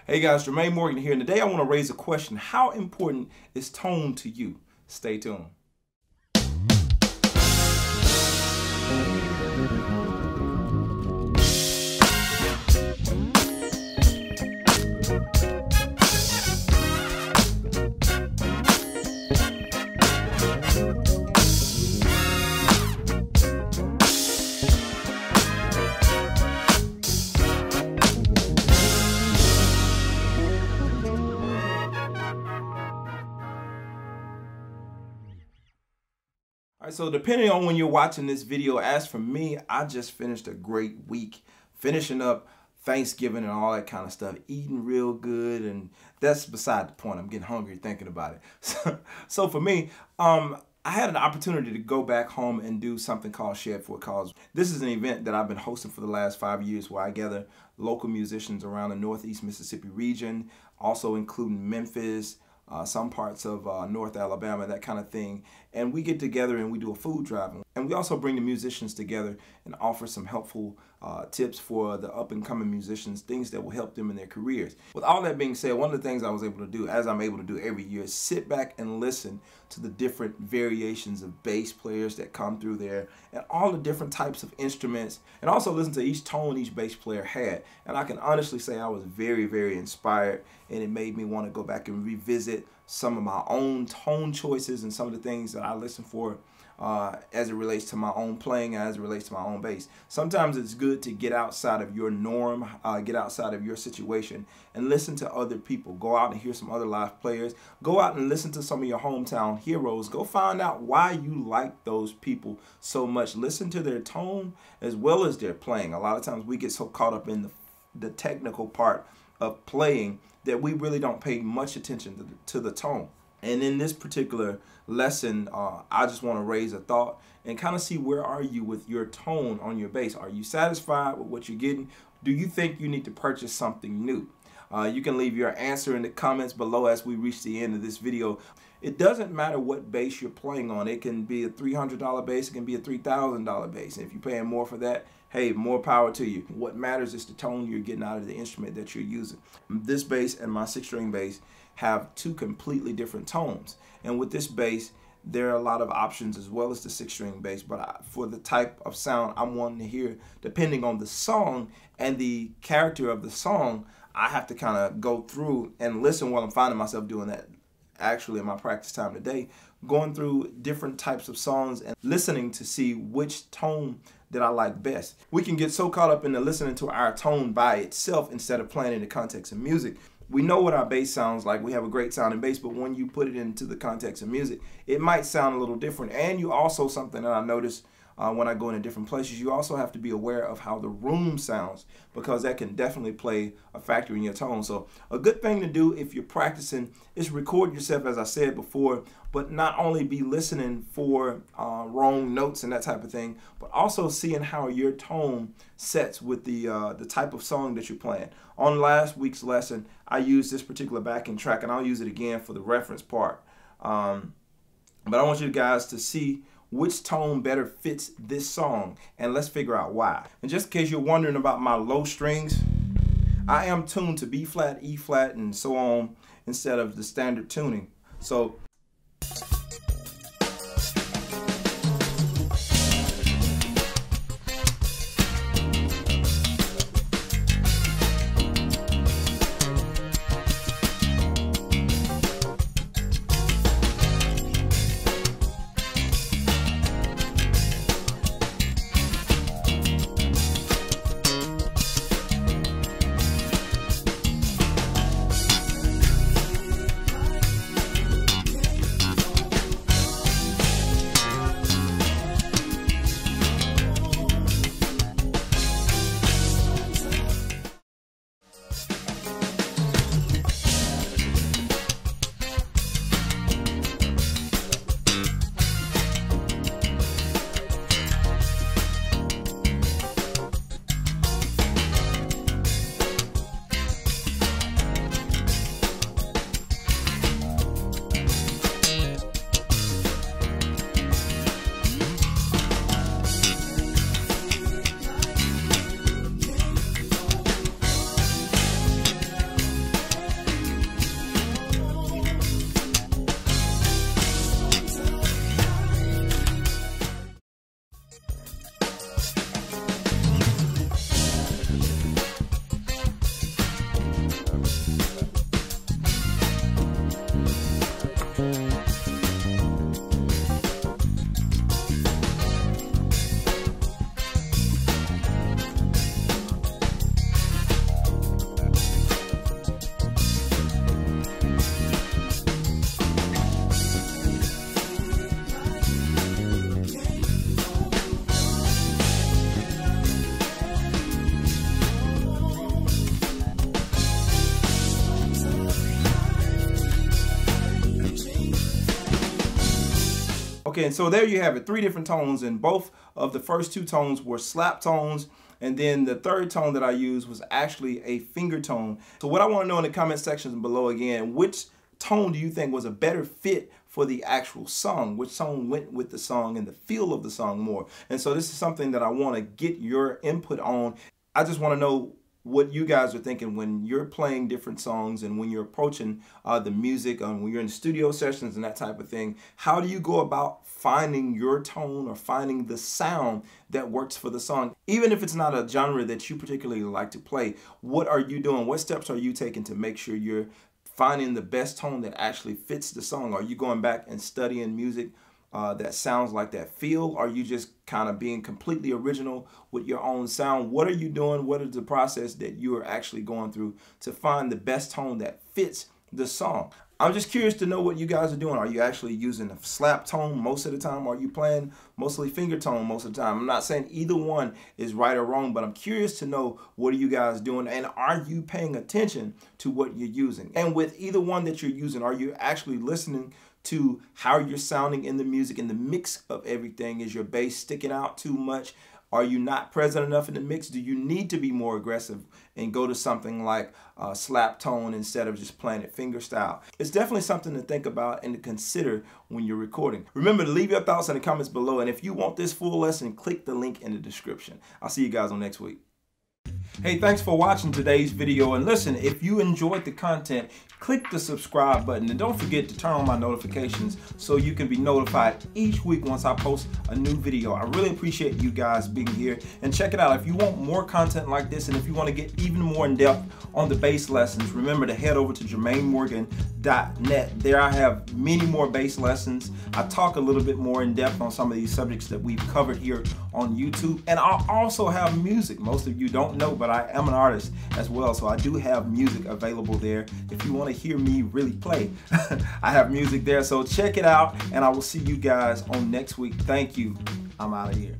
Hey guys, Jermaine Morgan here, and today I want to raise a question. How important is tone to you? Stay tuned. Alright, so depending on when you're watching this video, as for me, I just finished a great week, finishing up Thanksgiving and all that kind of stuff, eating real good, and that's beside the point. I'm getting hungry thinking about it. So for me, I had an opportunity to go back home and do something called Shed for a Cause. This is an event that I've been hosting for the last 5 years where I gather local musicians around the Northeast Mississippi region, also including Memphis, some parts of North Alabama, that kind of thing. And we get together and we do a food drive. And we also bring the musicians together and offer some helpful tips for the up-and-coming musicians, things that will help them in their careers. With all that being said, one of the things I was able to do, as I'm able to do every year, is sit back and listen to the different variations of bass players that come through there and all the different types of instruments, and also listen to each tone each bass player had. And I can honestly say I was very, very inspired, and it made me want to go back and revisit some of my own tone choices and some of the things that I listen for as it relates to my own playing, as it relates to my own bass. Sometimes it's good to get outside of your norm, get outside of your situation and listen to other people. Go out and hear some other live players. Go out and listen to some of your hometown heroes. Go find out why you like those people so much. Listen to their tone as well as their playing. A lot of times we get so caught up in the technical part of playing that we really don't pay much attention to the tone. And in this particular lesson, I just want to raise a thought and kind of see, where are you with your tone on your bass? Are you satisfied with what you're getting? Do you think you need to purchase something new? You can leave your answer in the comments below as we reach the end of this video. It doesn't matter what bass you're playing on. It can be a $300 bass, it can be a $3,000 bass. And if you're paying more for that, hey, more power to you. What matters is the tone you're getting out of the instrument that you're using. This bass and my 6-string bass have two completely different tones. And with this bass, there are a lot of options as well as the 6-string bass, but for the type of sound I'm wanting to hear, depending on the song and the character of the song, I have to kind of go through and listen while I'm finding myself doing that actually in my practice time today, going through different types of songs and listening to see which tone that I like best. We can get so caught up in the listening to our tone by itself instead of playing in the context of music. We know what our bass sounds like. We have a great sounding bass, but when you put it into the context of music, it might sound a little different. And you also, something that I notice when I go into different places, you also have to be aware of how the room sounds, because that can definitely play a factor in your tone. So a good thing to do if you're practicing is record yourself, as I said before, but not only be listening for wrong notes and that type of thing, but also seeing how your tone sets with the type of song that you're playing. On last week's lesson, I used this particular backing track, and I'll use it again for the reference part. But I want you guys to see which tone better fits this song, and let's figure out why. And just in case you're wondering about my low strings, I am tuned to B flat, E flat, and so on instead of the standard tuning. So Okay, and so there you have it, 3 different tones, and both of the first 2 tones were slap tones, and then the third tone that I used was actually a finger tone. So what I want to know in the comment sections below again, which tone do you think was a better fit for the actual song? Which song went with the song and the feel of the song more? And so this is something that I want to get your input on. I just want to know what you guys are thinking when you're playing different songs and when you're approaching the music, when you're in studio sessions and that type of thing. How do you go about finding your tone or finding the sound that works for the song? Even if it's not a genre that you particularly like to play, what are you doing? What steps are you taking to make sure you're finding the best tone that actually fits the song? Are you going back and studying music that sounds like that feel? Are you just kind of being completely original with your own sound? What are you doing? What is the process that you are actually going through to find the best tone that fits the song? I'm just curious to know what you guys are doing. Are you actually using a slap tone most of the time? Are you playing mostly finger tone most of the time? I'm not saying either one is right or wrong, but I'm curious to know, what are you guys doing, and are you paying attention to what you're using? And with either one that you're using, are you actually listening to how you're sounding in the music and the mix of everything? Is your bass sticking out too much? Are you not present enough in the mix? Do you need to be more aggressive and go to something like slap tone instead of just playing it finger style? It's definitely something to think about and to consider when you're recording. Remember to leave your thoughts in the comments below, and if you want this full lesson, click the link in the description. I'll see you guys on next week. Hey, thanks for watching today's video, and listen, if you enjoyed the content, click the subscribe button, and don't forget to turn on my notifications so you can be notified each week once I post a new video. I really appreciate you guys being here, and check it out. If you want more content like this, and if you want to get even more in depth on the bass lessons, remember to head over to JermaineMorgan.net. There I have many more bass lessons. I talk a little bit more in depth on some of these subjects that we've covered here on YouTube, and I also have music. Most of you don't know, but I am an artist as well, so I do have music available there. If you want to hear me really play, I have music there, so check it out, and I will see you guys on next week. Thank you. I'm out of here.